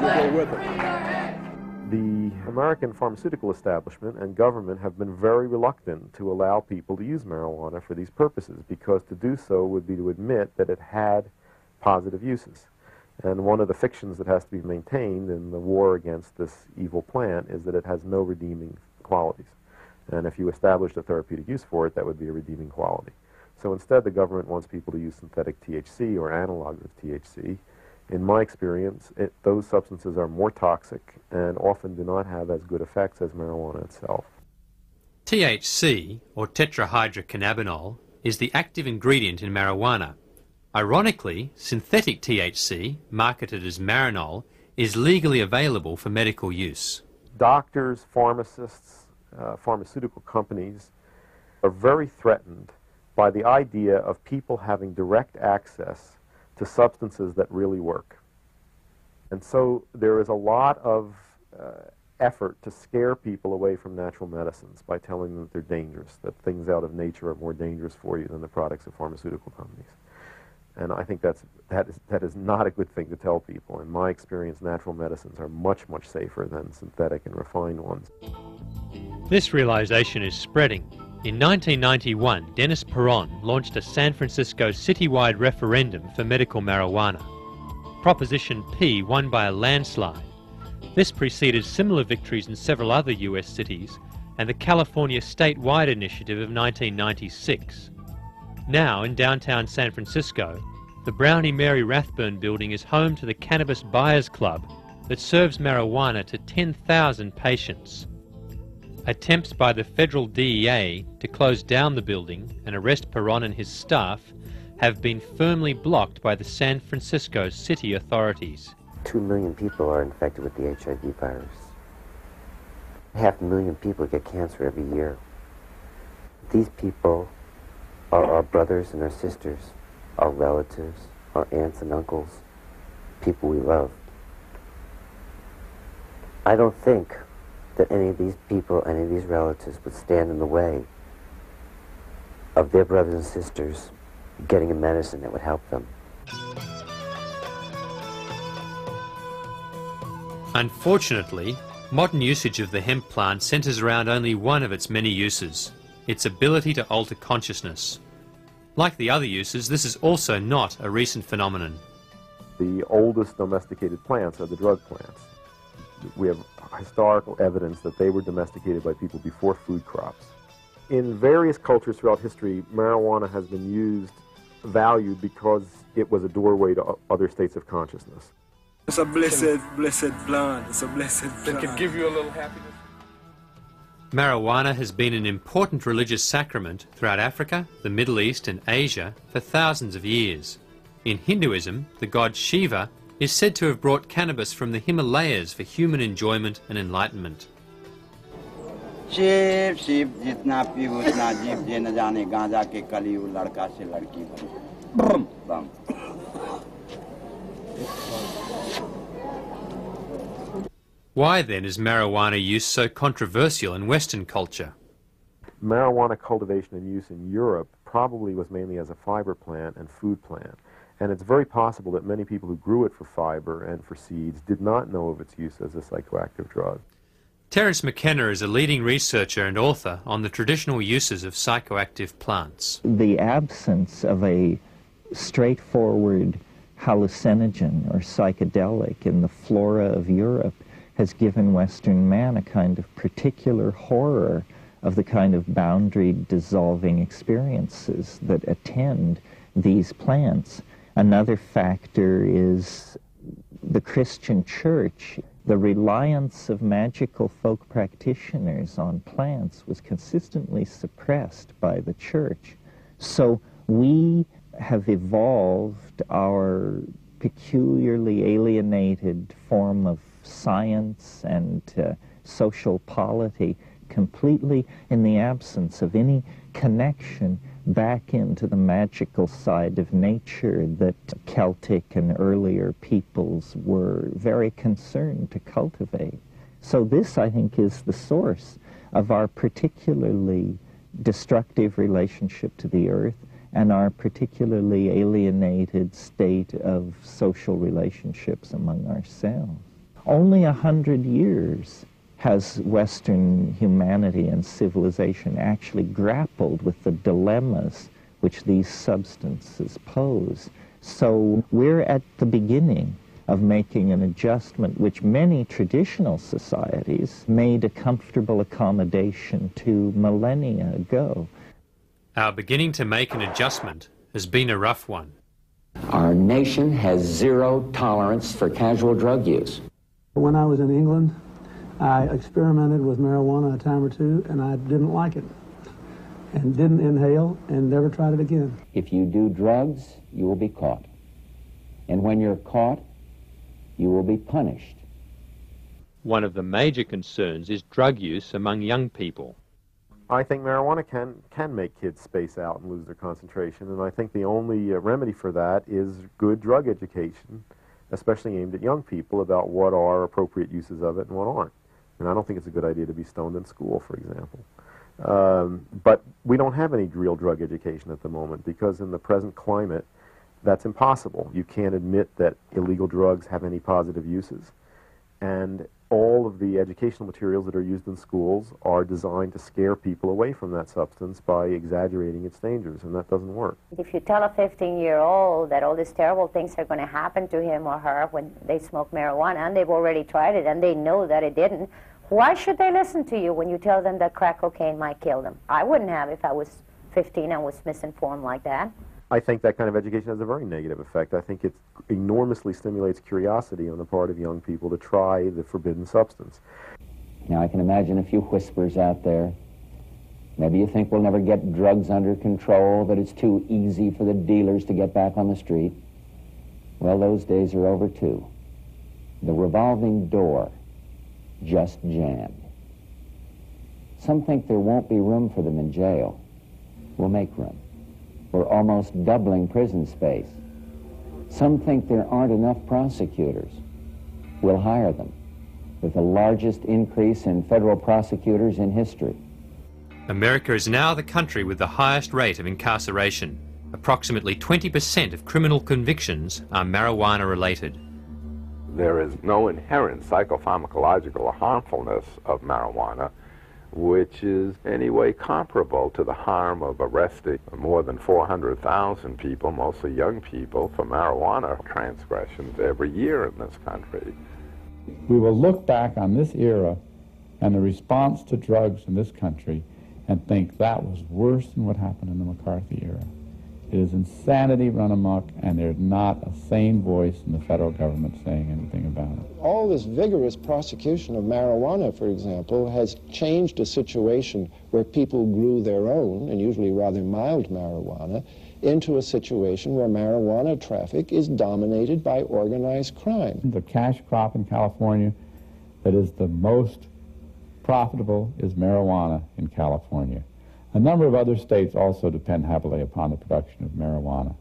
We'll go with it. The American pharmaceutical establishment and government have been very reluctant to allow people to use marijuana for these purposes, because to do so would be to admit that it had positive uses. And one of the fictions that has to be maintained in the war against this evil plant is that it has no redeeming qualities. And if you established a therapeutic use for it, that would be a redeeming quality. So instead, the government wants people to use synthetic THC or analogs of THC. In my experience, those substances are more toxic and often do not have as good effects as marijuana itself. THC, or tetrahydrocannabinol, is the active ingredient in marijuana. Ironically, synthetic THC, marketed as Marinol, is legally available for medical use. Doctors, pharmacists, pharmaceutical companies are very threatened by the idea of people having direct access to substances that really work. And so there is a lot of effort to scare people away from natural medicines by telling them that they're dangerous, that things out of nature are more dangerous for you than the products of pharmaceutical companies. And I think that is not a good thing to tell people. In my experience, natural medicines are much, much safer than synthetic and refined ones. This realization is spreading. In 1991, Dennis Peron launched a San Francisco citywide referendum for medical marijuana. Proposition P won by a landslide. This preceded similar victories in several other US cities and the California statewide initiative of 1996. Now, in downtown San Francisco, the Brownie Mary Rathbun building is home to the Cannabis Buyers Club that serves marijuana to 10,000 patients. Attempts by the federal DEA to close down the building and arrest Peron and his staff have been firmly blocked by the San Francisco city authorities. 2 million people are infected with the HIV virus. 500,000 people get cancer every year. These people are our brothers and our sisters, our relatives, our aunts and uncles, people we love. I don't think that any of these people, any of these relatives would stand in the way of their brothers and sisters getting a medicine that would help them. Unfortunately, modern usage of the hemp plant centers around only one of its many uses, its ability to alter consciousness. Like the other uses, this is also not a recent phenomenon. The oldest domesticated plants are the drug plants. We have historical evidence that they were domesticated by people before food crops. In various cultures throughout history, marijuana has been valued because it was a doorway to other states of consciousness. It's a blessed plant. It's a blessed plant. It can give you a little happiness. Marijuana has been an important religious sacrament throughout Africa, the Middle East and Asia for thousands of years. In Hinduism, the god Shiva is said to have brought cannabis from the Himalayas for human enjoyment and enlightenment. Shiv Shiv जितना P उतना जीव जे न जाने गांजा के कलियुग लड़का से लड़की बम बम. Why then is marijuana use so controversial in Western culture? Marijuana cultivation and use in Europe probably was mainly as a fiber plant and food plant. And it's very possible that many people who grew it for fiber and for seeds did not know of its use as a psychoactive drug. Terence McKenna is a leading researcher and author on the traditional uses of psychoactive plants. The absence of a straightforward hallucinogen or psychedelic in the flora of Europe has given Western man a kind of particular horror of the kind of boundary-dissolving experiences that attend these plants. Another factor is the Christian church. The reliance of magical folk practitioners on plants was consistently suppressed by the church. So we have evolved our peculiarly alienated form of science and social polity completely in the absence of any connection back into the magical side of nature that Celtic and earlier peoples were very concerned to cultivate. So this, I think, is the source of our particularly destructive relationship to the earth and our particularly alienated state of social relationships among ourselves. Only 100 years has Western humanity and civilization actually grappled with the dilemmas which these substances pose. So we're at the beginning of making an adjustment which many traditional societies made a comfortable accommodation to millennia ago. Our beginning to make an adjustment has been a rough one. Our nation has zero tolerance for casual drug use. When I was in England, I experimented with marijuana a time or two, and I didn't like it, and didn't inhale, and never tried it again. If you do drugs, you will be caught. And when you're caught, you will be punished. One of the major concerns is drug use among young people. I think marijuana can make kids space out and lose their concentration, and I think the only remedy for that is good drug education, especially aimed at young people, about what are appropriate uses of it and what aren't. And I don't think it's a good idea to be stoned in school, for example. But we don't have any real drug education at the moment because in the present climate, that's impossible. You can't admit that illegal drugs have any positive uses. And all of the educational materials that are used in schools are designed to scare people away from that substance by exaggerating its dangers, and that doesn't work. If you tell a 15-year-old that all these terrible things are going to happen to him or her when they smoke marijuana, and they've already tried it and they know that it didn't, why should they listen to you when you tell them that crack cocaine might kill them? I wouldn't have if I was 15 and was misinformed like that. I think that kind of education has a very negative effect. I think it enormously stimulates curiosity on the part of young people to try the forbidden substance. Now, I can imagine a few whispers out there. Maybe you think we'll never get drugs under control, that it's too easy for the dealers to get back on the street. Well, those days are over, too. The revolving door just jammed. Some think there won't be room for them in jail. We'll make room. We're almost doubling prison space. Some think there aren't enough prosecutors. We'll hire them, with the largest increase in federal prosecutors in history. America is now the country with the highest rate of incarceration. Approximately 20% of criminal convictions are marijuana-related. There is no inherent psychopharmacological harmfulness of marijuana, which is anyway comparable to the harm of arresting more than 400,000 people, mostly young people, for marijuana transgressions every year in this country. We will look back on this era and the response to drugs in this country and think that was worse than what happened in the McCarthy era. It is insanity run amok, and there's not a sane voice in the federal government saying anything about it. All this vigorous prosecution of marijuana, for example, has changed a situation where people grew their own, and usually rather mild marijuana, into a situation where marijuana traffic is dominated by organized crime. The cash crop in California that is the most profitable is marijuana in California. A number of other states also depend heavily upon the production of marijuana.